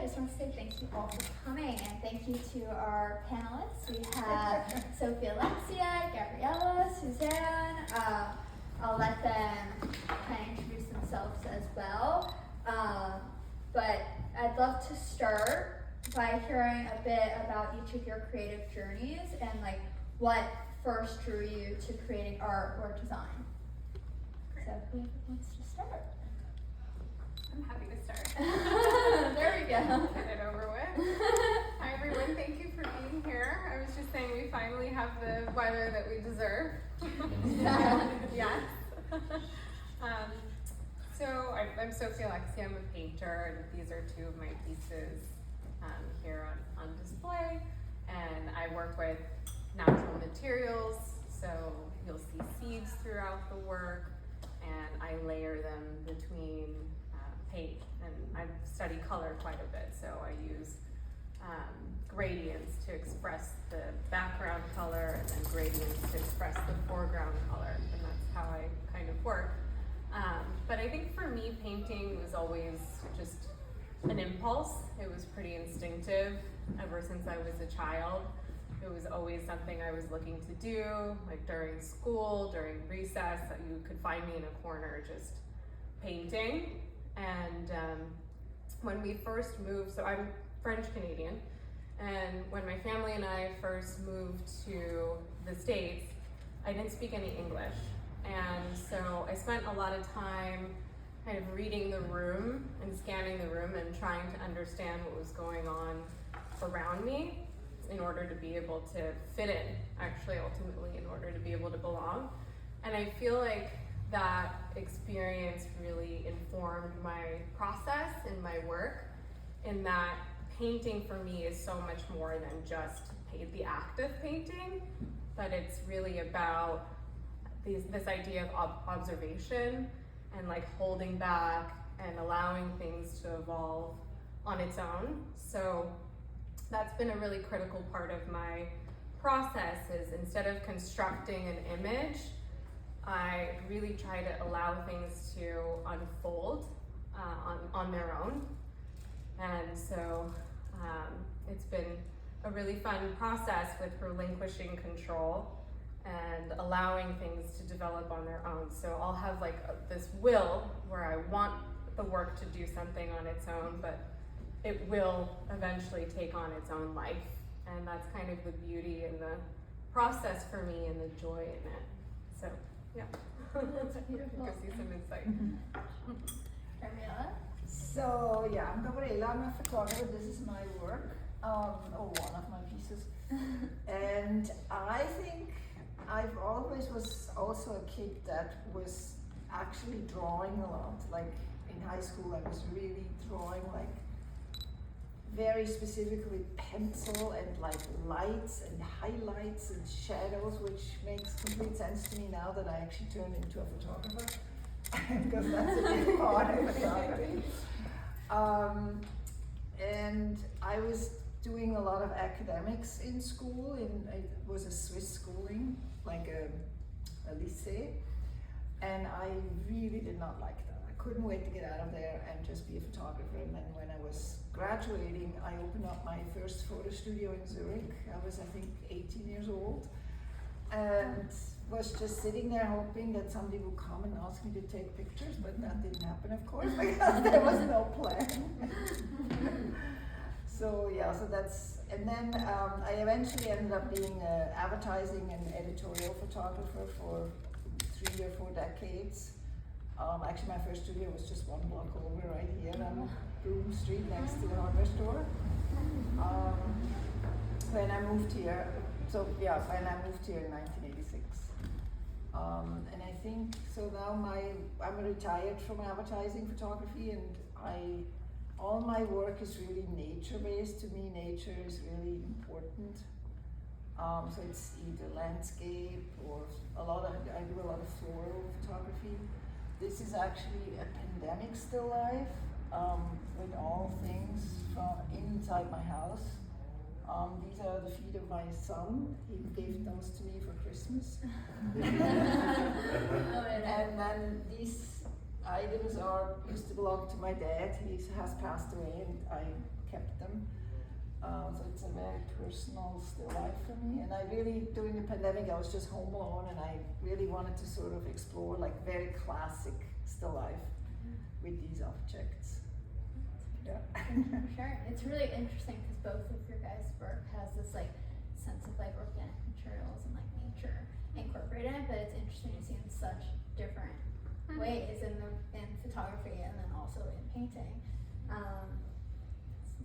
I just want to say thank you all for coming, and thank you to our panelists. We have Sophie-Alexia, Gabriella, Susann. I'll let them kind of introduce themselves as well. But I'd love to start by hearing a bit about each of your creative journeys and like what first drew you to creating art or design. So who wants to start? I'm happy to start. There we go. Get it over with. Hi everyone, thank you for being here. I was just saying we finally have the weather that we deserve. Yes. So I'm Sophie-Alexia, I'm a painter, and these are two of my pieces here on display. And I work with natural materials, so you'll see seeds throughout the work, and I layer them between paint, and I study color quite a bit, so I use gradients to express the background color and then gradients to express the foreground color, and that's how I kind of work. But I think for me, painting was always just an impulse. It was pretty instinctive ever since I was a child. It was always something I was looking to do, like during school, during recess, you could find me in a corner just painting. And when we first moved, so I'm French-Canadian, and when my family and I first moved to the States, I didn't speak any English. And so I spent a lot of time kind of reading the room and scanning the room and trying to understand what was going on around me in order to be able to fit in, actually, ultimately, in order to be able to belong. And I feel like that experience really informed my process in my work, in that painting for me is so much more than just the act of painting, but it's really about this idea of observation and like holding back and allowing things to evolve on its own. So that's been a really critical part of my process, is instead of constructing an image, I really try to allow things to unfold on their own. And so it's been a really fun process with relinquishing control and allowing things to develop on their own. So I'll have like this will where I want the work to do something on its own, but it will eventually take on its own life. And that's kind of the beauty and the process for me and the joy in it. So, yeah. That's beautiful. Gives you some insight. Gabriella? So, yeah, I'm Gabriella, I'm a photographer. This is my work, or one of my pieces. And I think I've always was also a kid that was actually drawing a lot. Like in high school, I was really drawing like very specifically pencil and like lights and highlights and shadows, which makes complete sense to me now that I actually turned into a photographer, because that's a big part of photography. And I was doing a lot of academics in school, it was a Swiss schooling, like a lycée, and I really did not like that. I couldn't wait to get out of there and just be a photographer. And then when I was graduating, I opened up my first photo studio in Zurich. I was, I think, 18 years old, and was just sitting there hoping that somebody would come and ask me to take pictures, but that didn't happen, of course, because there was no plan. So yeah, so that's, and then I eventually ended up being an advertising and editorial photographer for 3 or 4 decades. Actually, my first studio was just 1 block over, right here on Broome Street, next to the hardware store. When I moved here, so yeah, when I moved here in 1986. And I think, so now I'm retired from advertising photography, and all my work is really nature-based. To me, nature is really important. So it's either landscape or I do a lot of floral photography. This is actually a pandemic still life, with all things from inside my house. These are the feet of my son. He gave those to me for Christmas. And then these items used to belong to my dad. He has passed away, and I kept them. So it's a very personal still life for me. And I really, during the pandemic, I was just home alone, and I really wanted to sort of explore like very classic still life with these objects. Yeah. For sure. It's really interesting because both of your guys' work has this like sense of like organic materials and like nature incorporated in it, but it's interesting to see in such different ways in photography and then also in painting.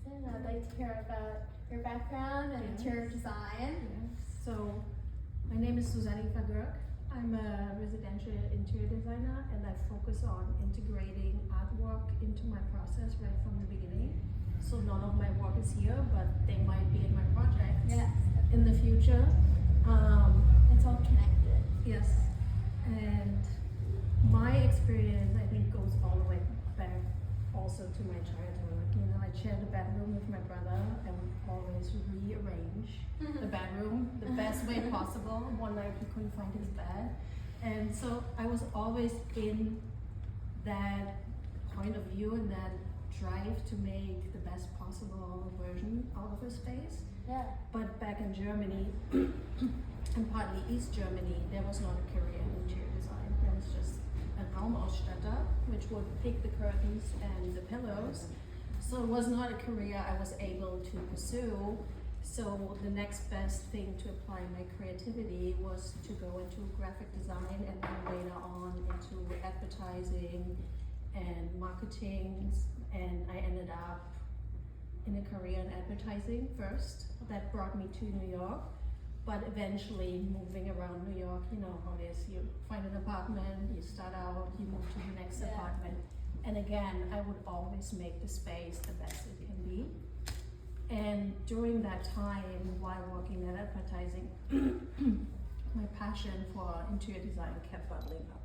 Susann, I'd like to hear about your background and interior design. So, my name is Susann Eva Goerg. I'm a residential interior designer, and I focus on integrating artwork into my process right from the beginning. So none of my work is here, but they might be in my projects in the future. It's all connected. Yes, and my experience, I think, goes all the way back also to my childhood. You know, I shared a bedroom with my brother, and we always rearrange the bedroom the best way possible. One night he couldn't find his bed, and so I was always in that point of view and that drive to make the best possible version out of a space. Yeah. But back in Germany, and partly East Germany, there was not a career in interior design. There was just a Raumausstatter, which would pick the curtains and the pillows. So it was not a career I was able to pursue. So the next best thing to apply my creativity was to go into graphic design and then later on into advertising and marketing. And I ended up in a career in advertising first. That brought me to New York. But eventually moving around New York, you know how it is. You find an apartment, you start out, you move to the next apartment. And again, I would always make the space the best it can be. And during that time, while working at advertising, my passion for interior design kept bubbling up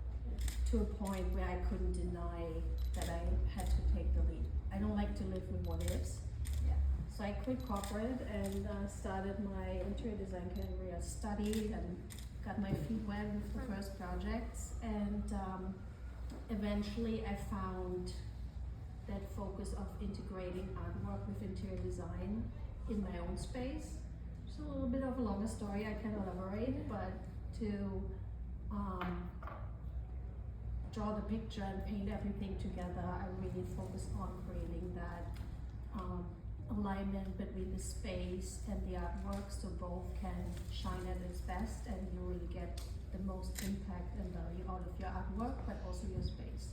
to a point where I couldn't deny that I had to take the lead. I don't like to live with what is. So I quit corporate and started my interior design career, studied and got my feet wet with the first projects, and eventually I found that focus of integrating artwork with interior design in my own space. So a little bit of a longer story, I can elaborate, but to draw the picture and paint everything together, I really focus on creating that alignment between the space and the artwork, so both can shine at its best and you really get the most impact and value out of your artwork, but also your space.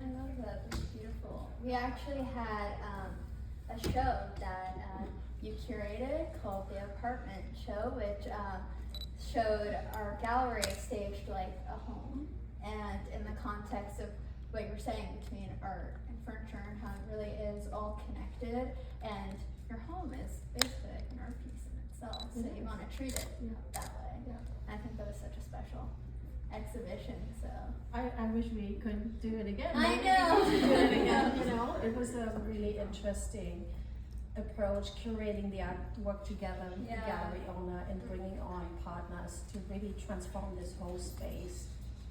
I love that. It's beautiful. We actually had a show that you curated called the Apartment Show, which showed our gallery staged like a home, and in the context of what you're saying between art and furniture and how it really is all connected, and your home is basically like an art piece in itself, so you want to treat it that way. I think that was such a special exhibition, so. I wish we could do it again. I know. Do it again, you know, it was a really interesting approach, curating the artwork together with the gallery owner and bringing on partners to really transform this whole space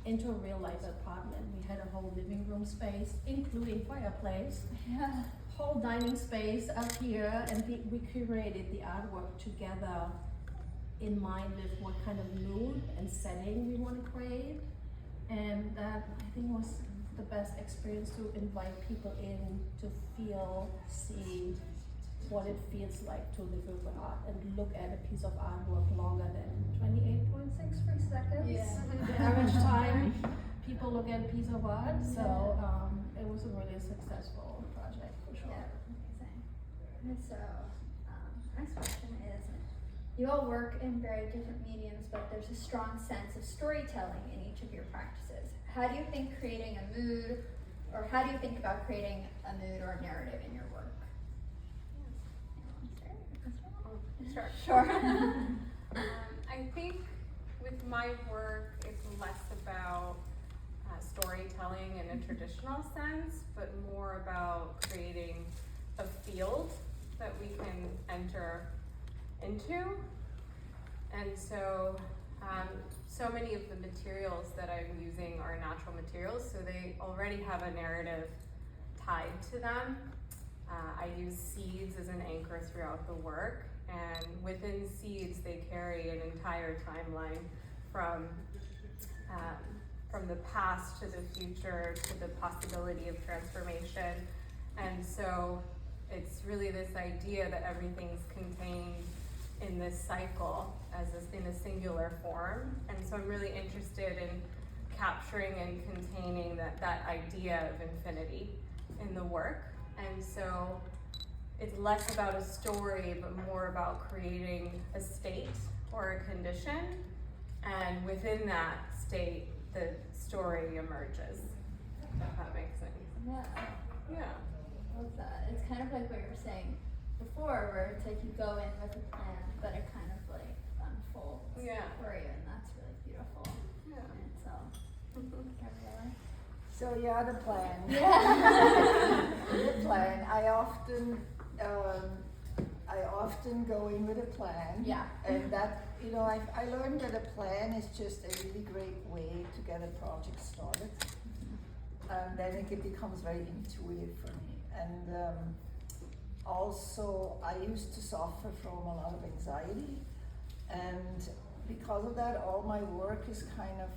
into a real life apartment. We had a whole living room space, including fireplace, whole dining space up here, and we curated the artwork together in mind with what kind of mood and setting we want to create. And that, I think, was the best experience, to invite people in to feel, see what it feels like to live with art and look at a piece of artwork longer than 28.63 seconds. The average time people look at a piece of art, so it was a really successful project for sure. Amazing. And so, next question is, you all work in very different mediums, but there's a strong sense of storytelling in each of your practices. How do you think creating a mood, or how do you think about creating a mood or a narrative in your work? Sure. I think with my work, it's less about storytelling in a traditional sense, but more about creating a field that we can enter into. And so, so many of the materials that I'm using are natural materials, so they already have a narrative tied to them. I use seeds as an anchor throughout the work, and within seeds they carry an entire timeline from the past to the future to the possibility of transformation. And so it's really this idea that everything's contained in this cycle in a singular form. And so I'm really interested in capturing and containing that idea of infinity in the work. And so it's less about a story, but more about creating a state or a condition. And within that state, the story emerges, if that makes sense. Yeah. Yeah. Love that. It's kind of like what you were saying before, where it's like you go in with a plan, but it kind of like unfolds for you, and that's really beautiful. Yeah. And so, Gabriella? So yeah, the plan. Yeah. The plan. I often go in with a plan. Yeah. And that, I learned that a plan is just a really great way to get a project started. And then it becomes very intuitive for me. And also, I used to suffer from a lot of anxiety. And because of that, all my work is kind of,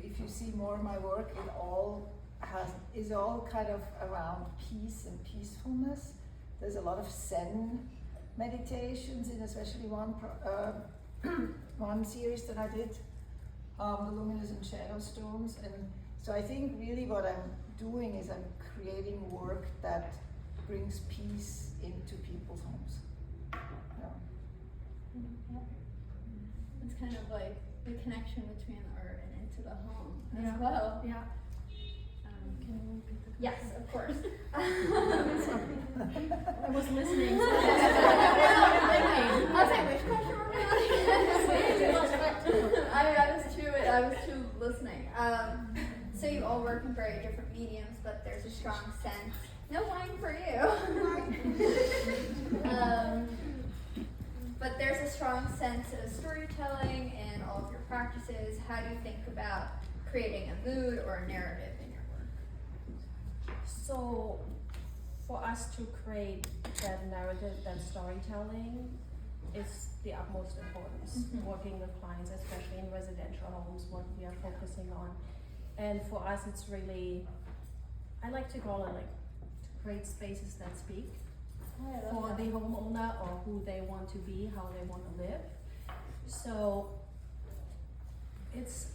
if you see more of my work, is all kind of around peace and peacefulness. There's a lot of Zen meditations in especially one series that I did, the luminous and shadow stones. And so I think really what I'm doing is I'm creating work that brings peace into people's homes. Yeah. It's kind of like the connection between art and into the home as Yeah. well. Yeah. Can you repeat the question? Yes, of course. I was listening. So I was like, which question were we on? I was too listening. So you all work in very different mediums, but there's a strong sense. No wine for you. But there's a strong sense of storytelling in all of your practices. How do you think about creating a mood or a narrative in your work? So, for us to create that narrative, that storytelling, is the utmost importance. Working with clients, especially in residential homes, what we are focusing on. And for us, it's really, I like to call it like to create spaces that speak for the homeowner or who they want to be, how they want to live. So it's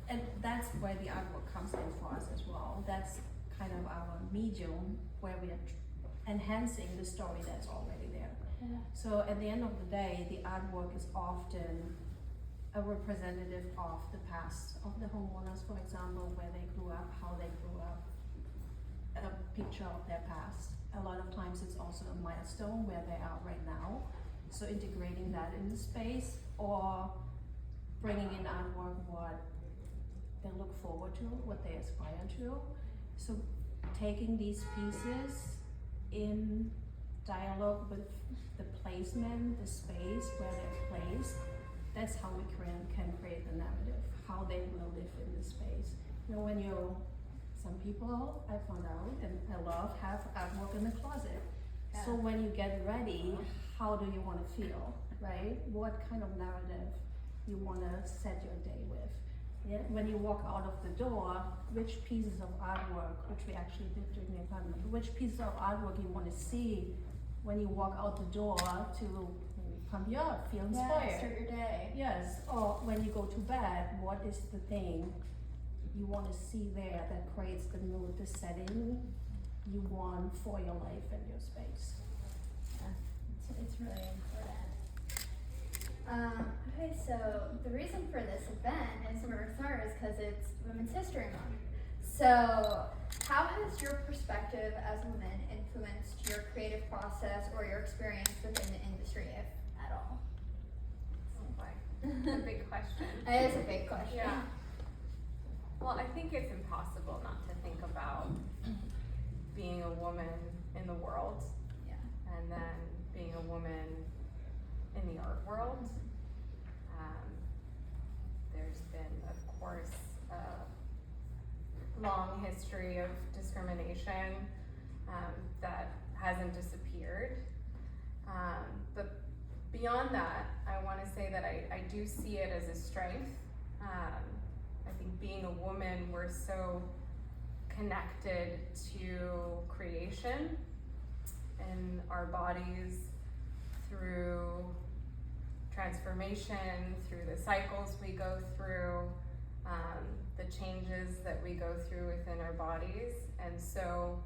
and that's where the artwork comes in for us as well. That's kind of our medium where we are enhancing the story that's already there. Yeah. So at the end of the day, the artwork is often a representative of the past of the homeowners, for example, where they grew up, how they grew up, a picture of their past. A lot of times it's also a milestone where they are right now. So integrating that in the space or bringing in artwork what they look forward to, what they aspire to. So taking these pieces in dialogue with the placement, the space where they're placed, that's how we can create the narrative, how they will live in the space. Some people I found out and I love have artwork in the closet. Yeah. So when you get ready, how do you want to feel, right? What kind of narrative you want to set your day with? Yeah? When you walk out of the door, which pieces of artwork, which we actually did during the appointment, which pieces of artwork you want to see when you walk out the door to pump you up, feel inspired. Start your day. Yes, or when you go to bed, what is the thing you want to see there that creates the mood, the setting you want for your life and your space? Yeah, it's really important. Okay, so the reason for this event is because it's Women's History Month. So how has your perspective as a woman influenced your creative process or your experience within the industry, if at all? Oh boy, that's a big question. It is a big question. Yeah. Well, I think it's impossible not to think about being a woman in the world, and then being a woman in the art world. There's been, of course, a long history of discrimination that hasn't disappeared. But beyond that, I want to say that I do see it as a strength. I think being a woman, we're so connected to creation and our bodies through transformation, through the cycles we go through, the changes that we go through within our bodies. And so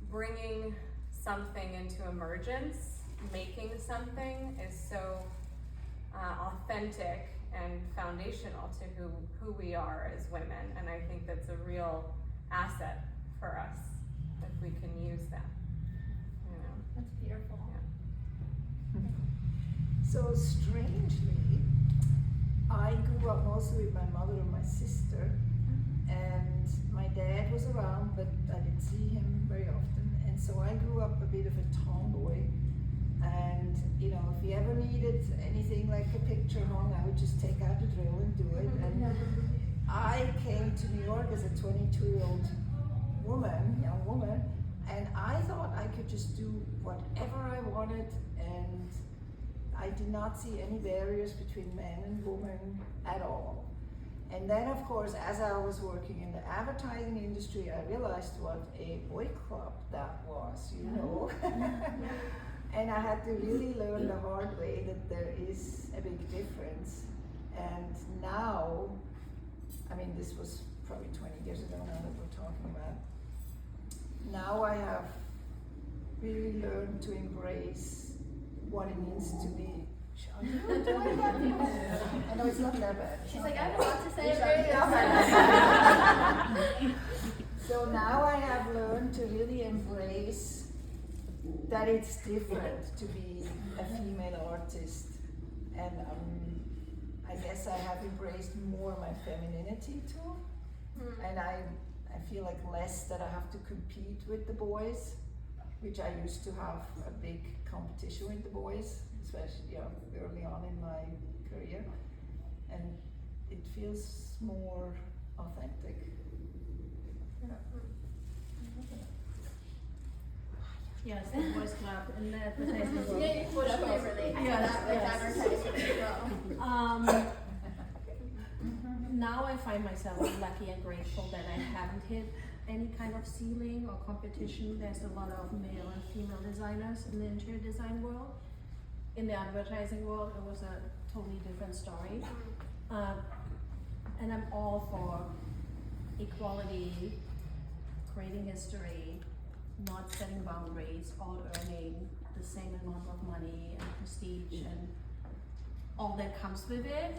bringing something into emergence, making something, is so authentic and foundational to who we are as women. And I think that's a real asset for us if we can use that. You know? That's beautiful. Yeah. So strangely, I grew up mostly with my mother and my sister, and my dad was around, but I didn't see him very often, and so I grew up a bit of a tomboy. And you know, if you ever needed anything like a picture hung, I would just take out the drill and do it. And I came to New York as a 22-year-old young woman, and I thought I could just do whatever I wanted, and I did not see any barriers between men and women at all. And then, of course, as I was working in the advertising industry, I realized what a boy club that was, you know. And I had to really learn the hard way that there is a big difference. And now, I mean, this was probably 20 years ago now that we're talking about. Now I have really learned to embrace what it means to be. I know it's not that bad. She's like, I have a lot to say about it. So now I have learned to really embrace that it's different to be a female artist, and I guess I have embraced more my femininity too, and I feel like less that I have to compete with the boys, which I used to have a big competition with the boys, especially early on in my career, and it feels more authentic. Yes, the boys club and the advertising world. Yeah, you would definitely relate to that with advertising as well. Now I find myself lucky and grateful that I haven't hit any kind of ceiling or competition. There's a lot of male and female designers in the interior design world. In the advertising world, it was a totally different story. And I'm all for equality, creating history, not setting boundaries, all earning the same amount of money and prestige and all that comes with it.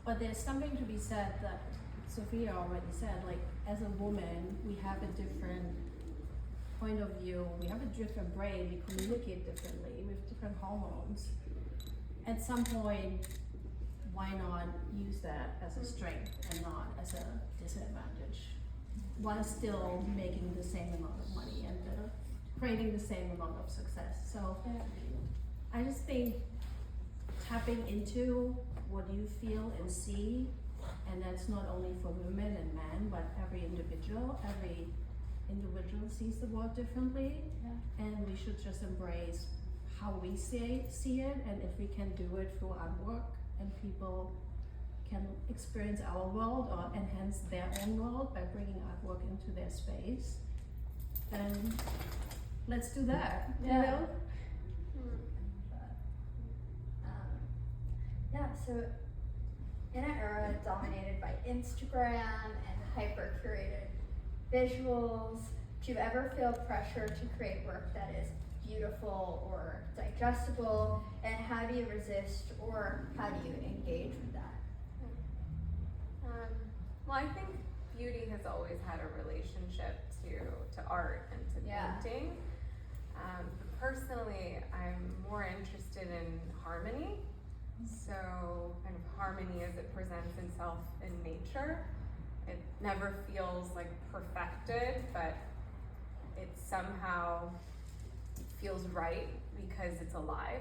But there's something to be said that Sophia already said, like, as a woman, we have a different point of view, we have a different brain, we communicate differently, we have different hormones. At some point, why not use that as a strength and not as a disadvantage, while still making the same amount of money and creating the same amount of success? So I just think tapping into what you feel and see, and that's not only for women and men, but every individual sees the world differently, and we should just embrace how we see it, and if we can do it through artwork and people can experience our world or enhance their own world by bringing artwork into their space, then let's do that, you know? So in an era dominated by Instagram and hyper-curated visuals, do you ever feel pressure to create work that is beautiful or digestible, and how do you resist or how do you engage with that? Well, I think beauty has always had a relationship to art and to painting. Personally, I'm more interested in harmony. So kind of harmony as it presents itself in nature. It never feels like perfected, but it somehow feels right because it's alive.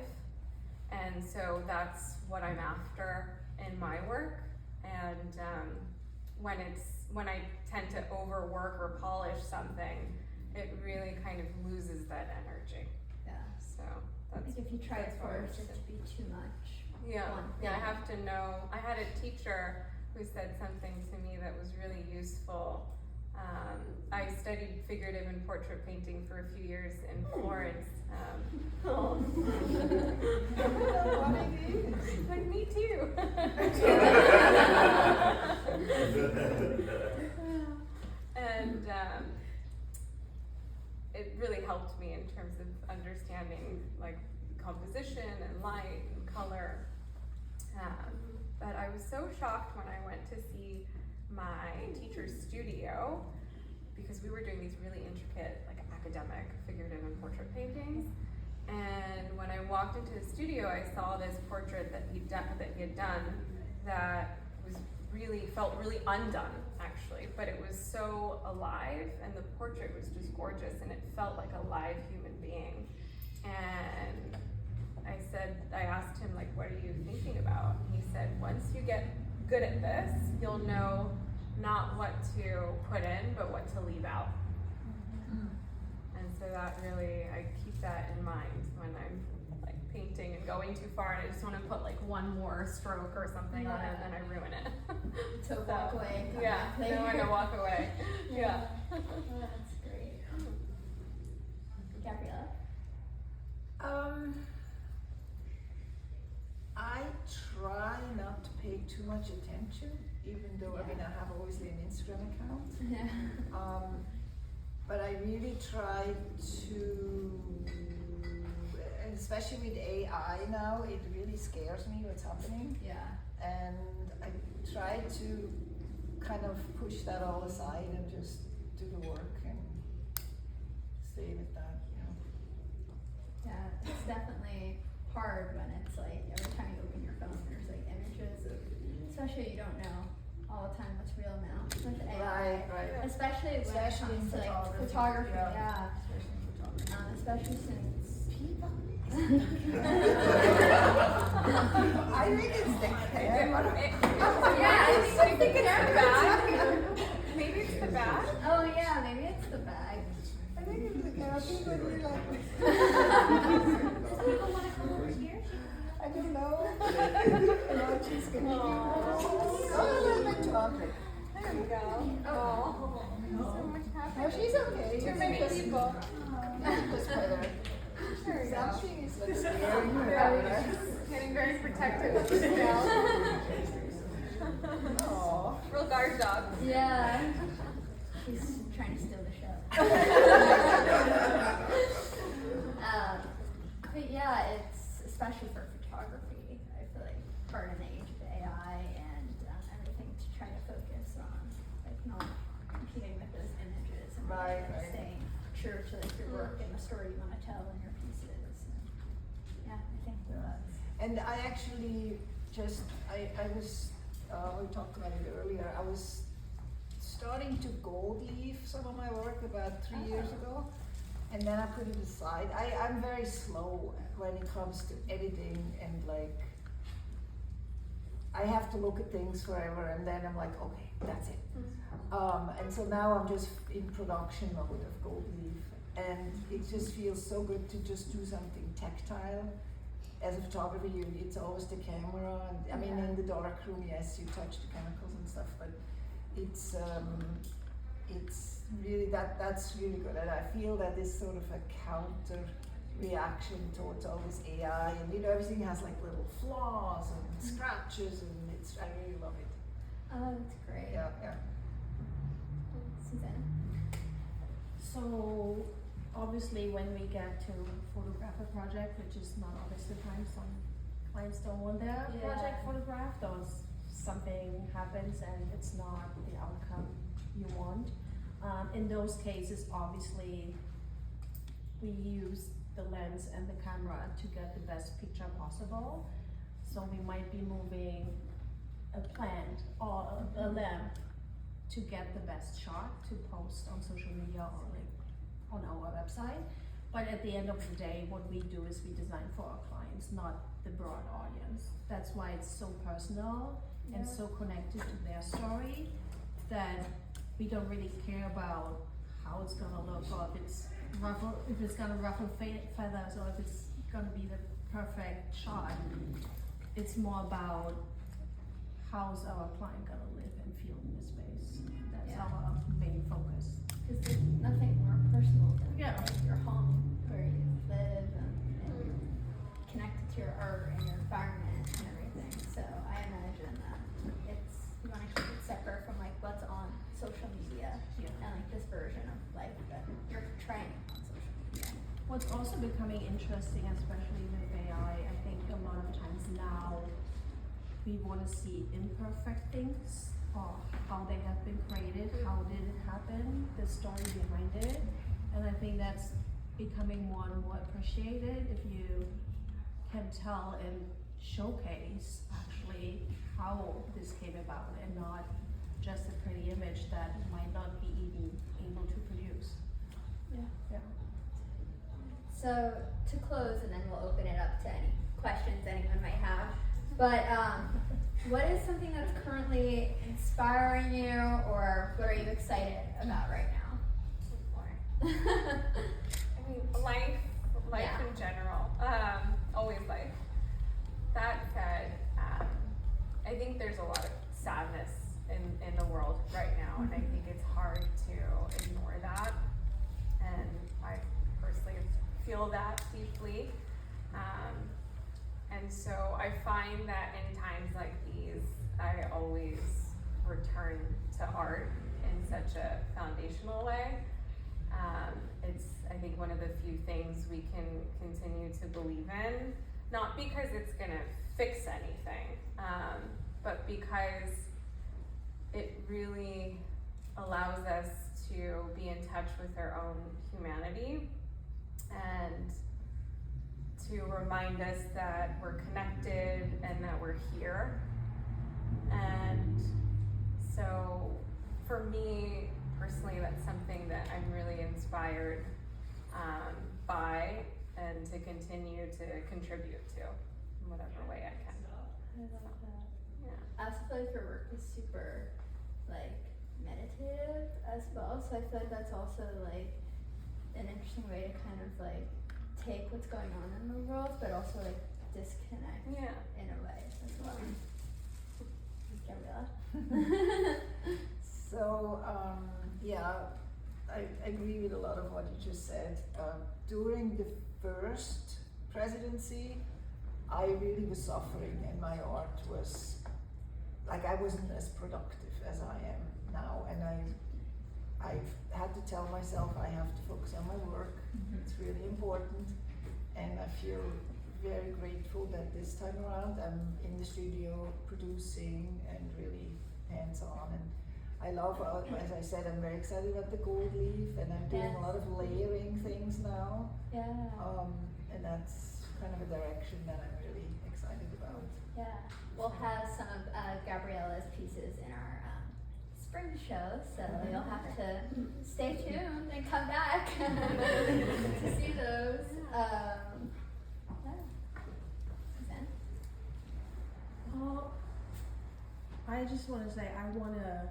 And so that's what I'm after in my work. And when I tend to overwork or polish something, it really kind that energy. Yeah. So I that's think if you try to that's what I force would it to be too much. yeah, one yeah, I thing. have to know. I had a teacher who said something to me that was really useful. I studied figurative and portrait painting for a few years in Florence. Like me too. And it really helped me in terms of understanding like composition and light and color. But I was so shocked when I went to see my teacher's studio, because we were doing these really intricate, like academic, figurative and portrait paintings. And when I walked into his studio, I saw this portrait that he had done that was felt really undone, actually, but it was so alive, and the portrait was just gorgeous, and it felt like a live human being. And I asked him, like, what are you thinking about? And he said, once you get good at this, you'll know not what to put in, but what to leave out. And so that really, I keep that in mind when I'm like painting and going too far, and I just want to put like one more stroke or something on it, and then I ruin it. So walk away. And come Yeah, back I later. want to walk away. Yeah. Oh, that's great. Gabriella? I try not to pay too much attention, even though I mean I have obviously an Instagram account. Yeah. But I really try to, and especially with AI now, it really scares me what's happening. Yeah. And I try to kind of push that all aside and just do the work and stay with that, you know. Yeah, it's definitely hard when it's like every time you open your phone, there's like images of, especially you don't know all the time what's real now with AI. Right. Especially when it Especially comes in to like photography, photography, yeah. yeah. Especially since People. I think it's the camera. Yeah, I think it's the bag. Maybe it's the bag. Oh yeah, maybe it's the bag. I think it's the camera. People really like this. People want to come over here? I don't know. No, she's gonna do. Oh, let me talk. There we go. Oh, so much No, happening. she's okay. Too many people. Just better. There we go. Something is like scaring her. Getting very protective of the tail. Aw. Real guard dog. Yeah. She's trying to steal the show. But yeah, it's especially for photography. I feel like part of the age of AI and everything to try to focus on like not competing with those images and Right. staying true to like your work and the story you want to tell in your pieces. And, yeah, I think that's. And I actually just, I was, we talked about it earlier, I was starting to gold leaf some of my work about 3 years ago, and then I put it aside. I'm very slow when it comes to editing, and like, I have to look at things forever, and then I'm like, okay, that's it. And so now I'm just in production mode of gold leaf, and it just feels so good to just do something tactile. As a photographer, it's always the camera, and I mean, in the dark room, yes, you touch the chemicals and stuff, but it's really that's really good, and I feel that this sort of a counter reaction towards all this AI, and you know, everything has like little flaws and scratches, and I really love it. Oh, that's great. Yeah. Susann? So obviously when we get to photograph a project, which is not always the time, some clients don't want their project photographed, or something happens and it's not the outcome you want. In those cases, obviously, we use the lens and the camera to get the best picture possible. So we might be moving a plant or a lamp to get the best shot to post on social media or like on our website. But at the end of the day, what we do is we design for our clients, not the broad audience. That's why it's so personal and so connected to their story that we don't really care about how it's gonna look or if it's if it's gonna ruffle feathers or if it's gonna be the perfect shot. It's more about how's our client gonna live and feel in the space. That's Yeah. our main focus. Because there's nothing more personal than Yeah. like your home where you live and you're connected to your art and your environment and everything. So I imagine that you want to keep it separate from like what's on social media Yeah. and like this version of life that you're portraying on social media. What's also becoming interesting, especially with AI, I think a lot of times now we want to see imperfect things or how they have been created, how did it happen, the story behind it. And I think that's becoming more and more appreciated if you can tell and showcase actually how this came about and not just a pretty image that might not be even able to produce. Yeah. Yeah. So to close, and then we'll open it up to any questions anyone might have. But what is something that's currently inspiring you, or what are you excited about right now? I mean, life Yeah. in general, always life. That said, I think there's a lot of sadness in the world right now, and I think it's hard to ignore that. And I personally feel that deeply. And so I find that in times like these, I always return to art in such a foundational way. It's, I think, one of the few things we can continue to believe in, not because it's gonna fix anything, but because it really allows us to be in touch with our own humanity and to remind us that we're connected and that we're here. And so for me personally, that's something that I'm really inspired by and to continue to contribute to in whatever way I can. I love that. Yeah. I also feel like your work is super like meditative as well, so I feel like that's also like an interesting way to kind of like take what's going on in the world, but also like disconnect Yeah. in a way as well. Gabriella? So, I agree with a lot of what you just said. During the first presidency, I really was suffering and my art was, like, I wasn't as productive as I am now, and I've had to tell myself I have to focus on my work. It's really important, and I feel very grateful that this time around I'm in the studio producing and really hands-on. And I love, as I said, I'm very excited about the gold leaf, and I'm doing a lot of layering things now. Yeah. And that's kind of a direction that I'm really excited about. Yeah. We'll have some of Gabriella's pieces in our spring show, so you'll have to stay tuned and come back to see those. Yeah. Susann? Well, I just want to say I want to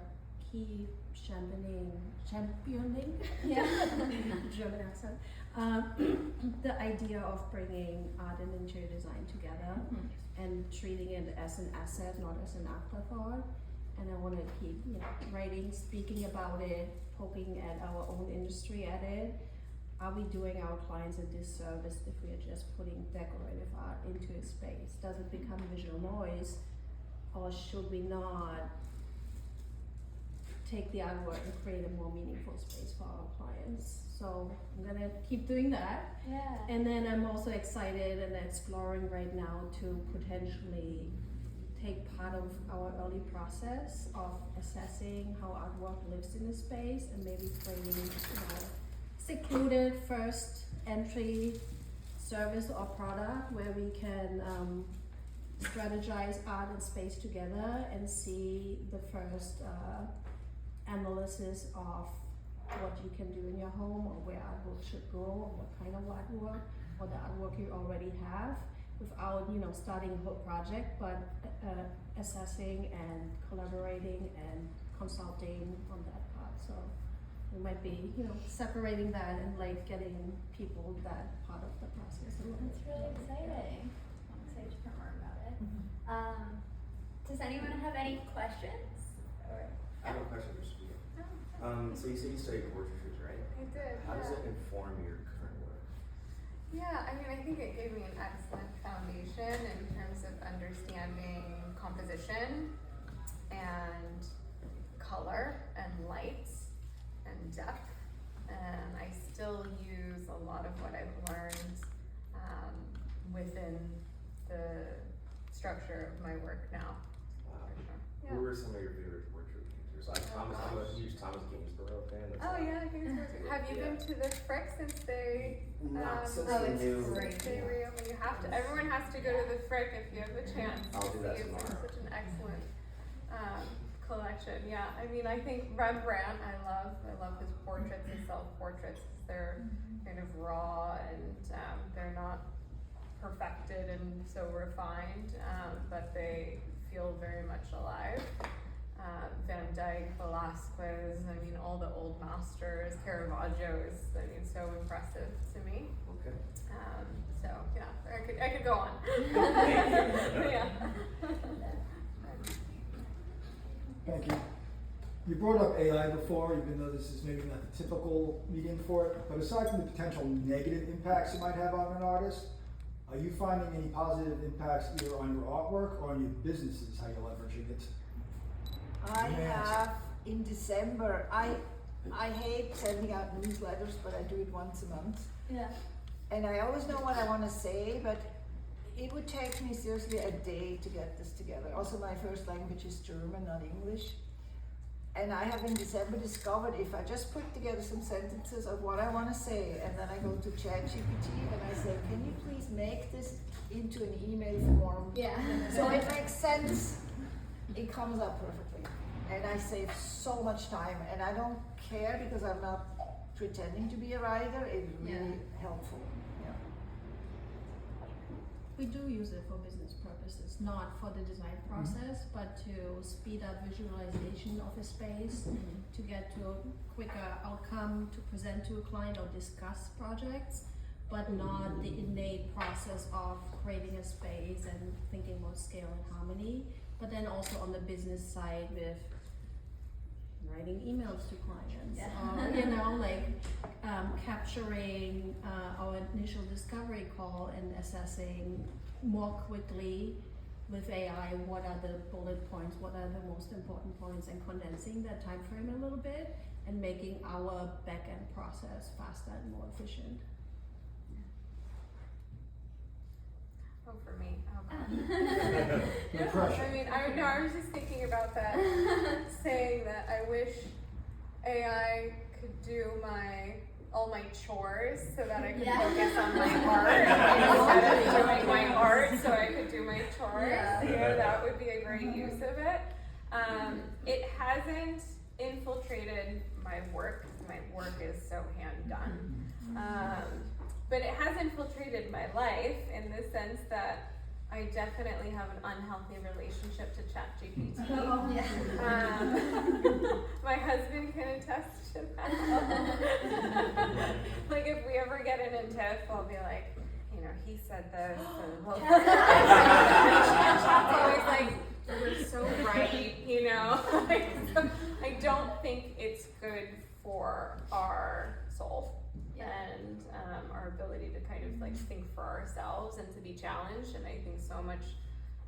keep championing Yeah. German accent, the idea of bringing art and interior design together and treating it as an asset, not as an afterthought. And I want to keep, writing, speaking about it, poking at our own industry at it. Are we doing our clients a disservice if we are just putting decorative art into a space? Does it become visual noise, or should we not take the artwork and create a more meaningful space for our clients? So I'm gonna keep doing that. Yeah. And then I'm also excited and exploring right now to potentially take part of our early process of assessing how artwork lives in a space and maybe creating secluded first entry service or product where we can strategize art and space together and see the first analysis of what you can do in your home or where artwork should go or what kind of artwork or the artwork you already have, without starting a whole project, but assessing and collaborating and consulting on that part. So we might be, separating that and like getting people that part of the process. That's really exciting. I'm excited to learn more about it. Does anyone have any questions? Or, I have a question for Sophia. Oh, So you said you studied portraiture, right? I did. How does it inform your current work? Yeah, I mean, I think it gave me an excellent foundation in terms of understanding composition and color and light and depth. And I still use a lot of what I've learned within the structure of my work now. Wow. For sure. Yeah. Who were some of your favorite portrait painters? I'm a huge Thomas Gainsborough fan. That's Oh why- yeah, I think it's perfect. Have you been to the Frick since they Not since Oh, the it's new. great. they reopened? You have to. Everyone has to go to the Frick if you have the chance. I'll do that It's tomorrow. such an excellent collection. Yeah, I mean, I think Rembrandt. I love his portraits, his self-portraits. They're kind of raw and they're not perfected and so refined, but they feel very much alive. Van Dyck, Velasquez, I mean, all the old masters, Caravaggio is, I mean, so impressive to me. Okay. So yeah, I could go on. Yeah. Thank you. You brought up AI before, even though this is maybe not the typical medium for it, but aside from the potential negative impacts it might have on an artist, are you finding any positive impacts either on your artwork or on your businesses, how you're leveraging it? I Yes. have in December, I hate sending out newsletters, but I do it once a month. yeah. And I always know what I want to say, but it would take me seriously a day to get this together. Also, my first language is German, not English. And I have in December discovered if I just put together some sentences of what I want to say, and then I go to ChatGPT and I say, can you please make this into an email form? Yeah. So it makes sense. It comes up perfectly. And I save so much time, and I don't care because I'm not pretending to be a writer. It's really helpful. Yeah. We do use it for business purposes, not for the design process, but to speed up visualization of a space, to get to a quicker outcome, to present to a client or discuss projects, but not the innate process of creating a space and thinking about scale and harmony. But then also on the business side with writing emails to clients, capturing our initial discovery call and assessing more quickly with AI what are the bullet points, what are the most important points, and condensing that time frame a little bit and making our back-end process faster and more efficient. Oh, for me. Oh, God. No pressure. I mean, I was just thinking about that, saying that I wish AI could do all my chores so that I could focus on my art instead of doing my art so I could do my chores. Yeah. That would be a great use of it. It hasn't infiltrated my work, because my work is so hand done. But it has infiltrated my life in the sense that I definitely have an unhealthy relationship to ChatGPT. Oh, yeah. My husband can attest to that. Like if we ever get in a tiff, I'll be like, he said this, and we'll Chat's always like, you're so right, So I don't think it's good for our soul. And our ability to kind of like think for ourselves and to be challenged. And I think so much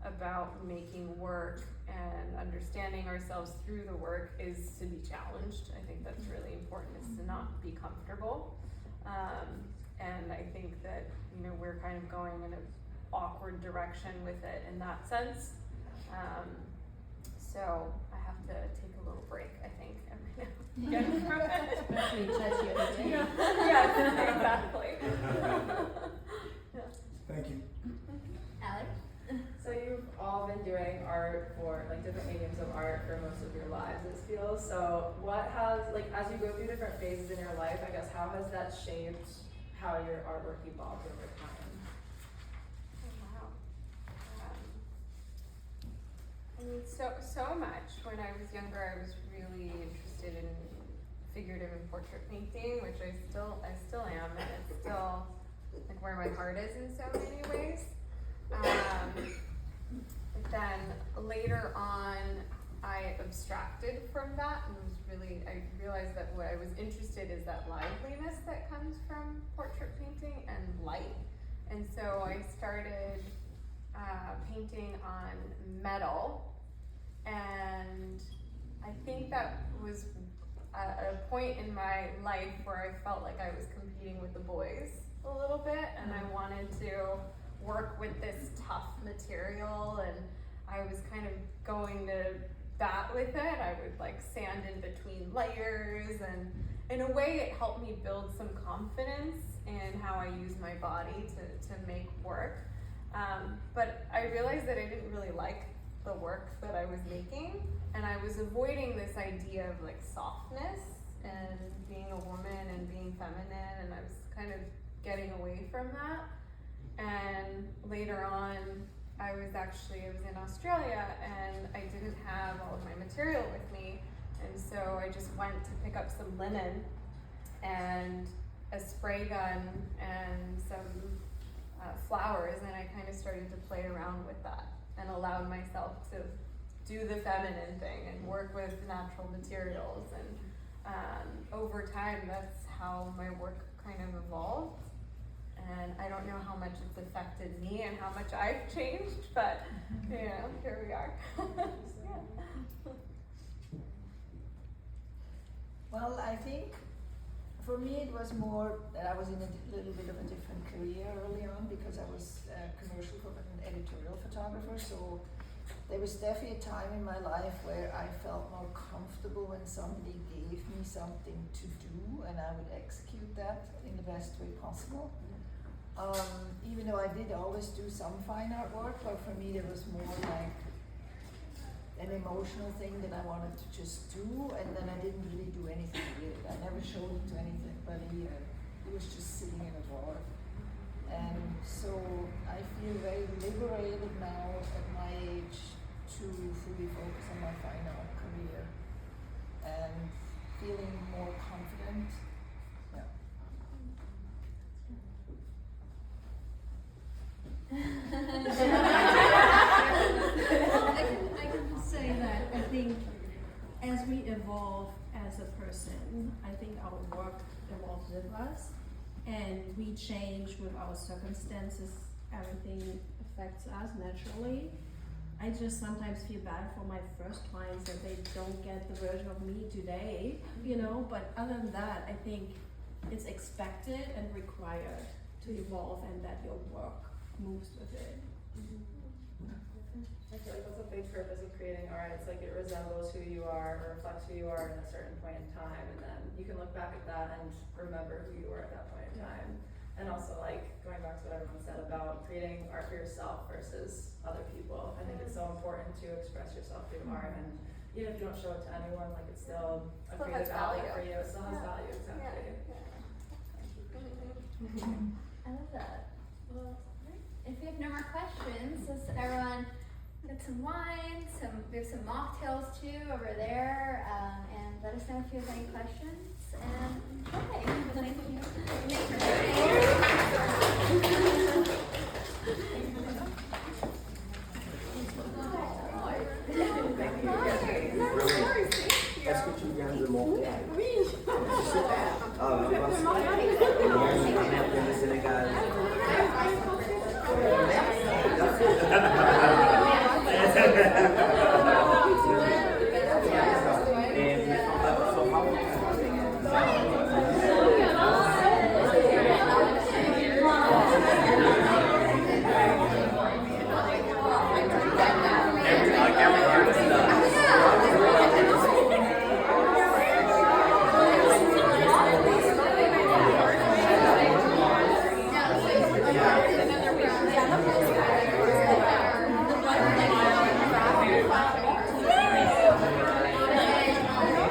about making work and understanding ourselves through the work is to be challenged. I think that's really important, is to not be comfortable. And I think that, we're kind of going in an awkward direction with it in that sense. So I have to take a little break, I think, every now and then from it. Especially ChatGPT. Yes, exactly. Thank you. Alex? So you've all been doing art for different mediums of art for most of your lives, it feels. So what has, as you go through different phases in your life, I guess, how has that shaped how your artwork evolved over time? Oh, wow. I mean, so much. When I was younger, I was really interested in figurative and portrait painting, which I still am, and it's still like where my heart is in so many ways. But then later on, I abstracted from that and I realized that what I was interested is that liveliness that comes from portrait painting and light. And so I started painting on metal, and I think that was a point in my life where I felt like I was competing with the boys a little bit, and I wanted to work with this tough material, and I was kind of going to bat with it. I would like sand in between layers, and in a way it helped me build some confidence in how I use my body to make work. But I realized that I didn't really like the work that I was making, and I was avoiding this idea of like softness and being a woman and being feminine, and I was kind of getting away from that. And later on, I was in Australia, and I didn't have all of my material with me, and so I just went to pick up some linen and a spray gun and some flowers, and I kind of started to play around with that and allowed myself to do the feminine thing and work with natural materials, and over time that's how my work kind of evolved. And I don't know how much it's affected me and how much I've changed, but here we are. Well, I think for me it was more that I was in a little bit of a different career early on, because I was a commercial and editorial photographer. So there was definitely a time in my life where I felt more comfortable when somebody gave me something to do, and I would execute that in the best way possible. Even though I did always do some fine art work, but for me there was more like an emotional thing that I wanted to just do, and then I didn't really do anything with it. I never showed it to anybody. It was just sitting in a drawer. And so I feel very liberated now at my age to fully focus on my fine art career and feeling more confident. Yeah. I can say that I think as we evolve as a person, I think our work evolves with us, and we change with our circumstances. Everything affects us naturally. I just sometimes feel bad for my first clients that they don't get the version of me today, but other than that, I think it's expected and required to evolve, and that your work moves with it. I feel like that's a big purpose of creating art. It's like it resembles who you are or reflects who you are in a certain point in time, and then you can look back at that and remember who you were at that point in time. And also, like, going back to what everyone said about creating art for yourself versus other people. I think it's so important to express yourself through art, and even if you don't show it to anyone, like, it's still a creative outlet for you. It still has value, exactly. I love that. Well, if we have no more questions, let's everyone get some wine, we have some mocktails too over there, and let us know if you have any questions, and enjoy. Thank you.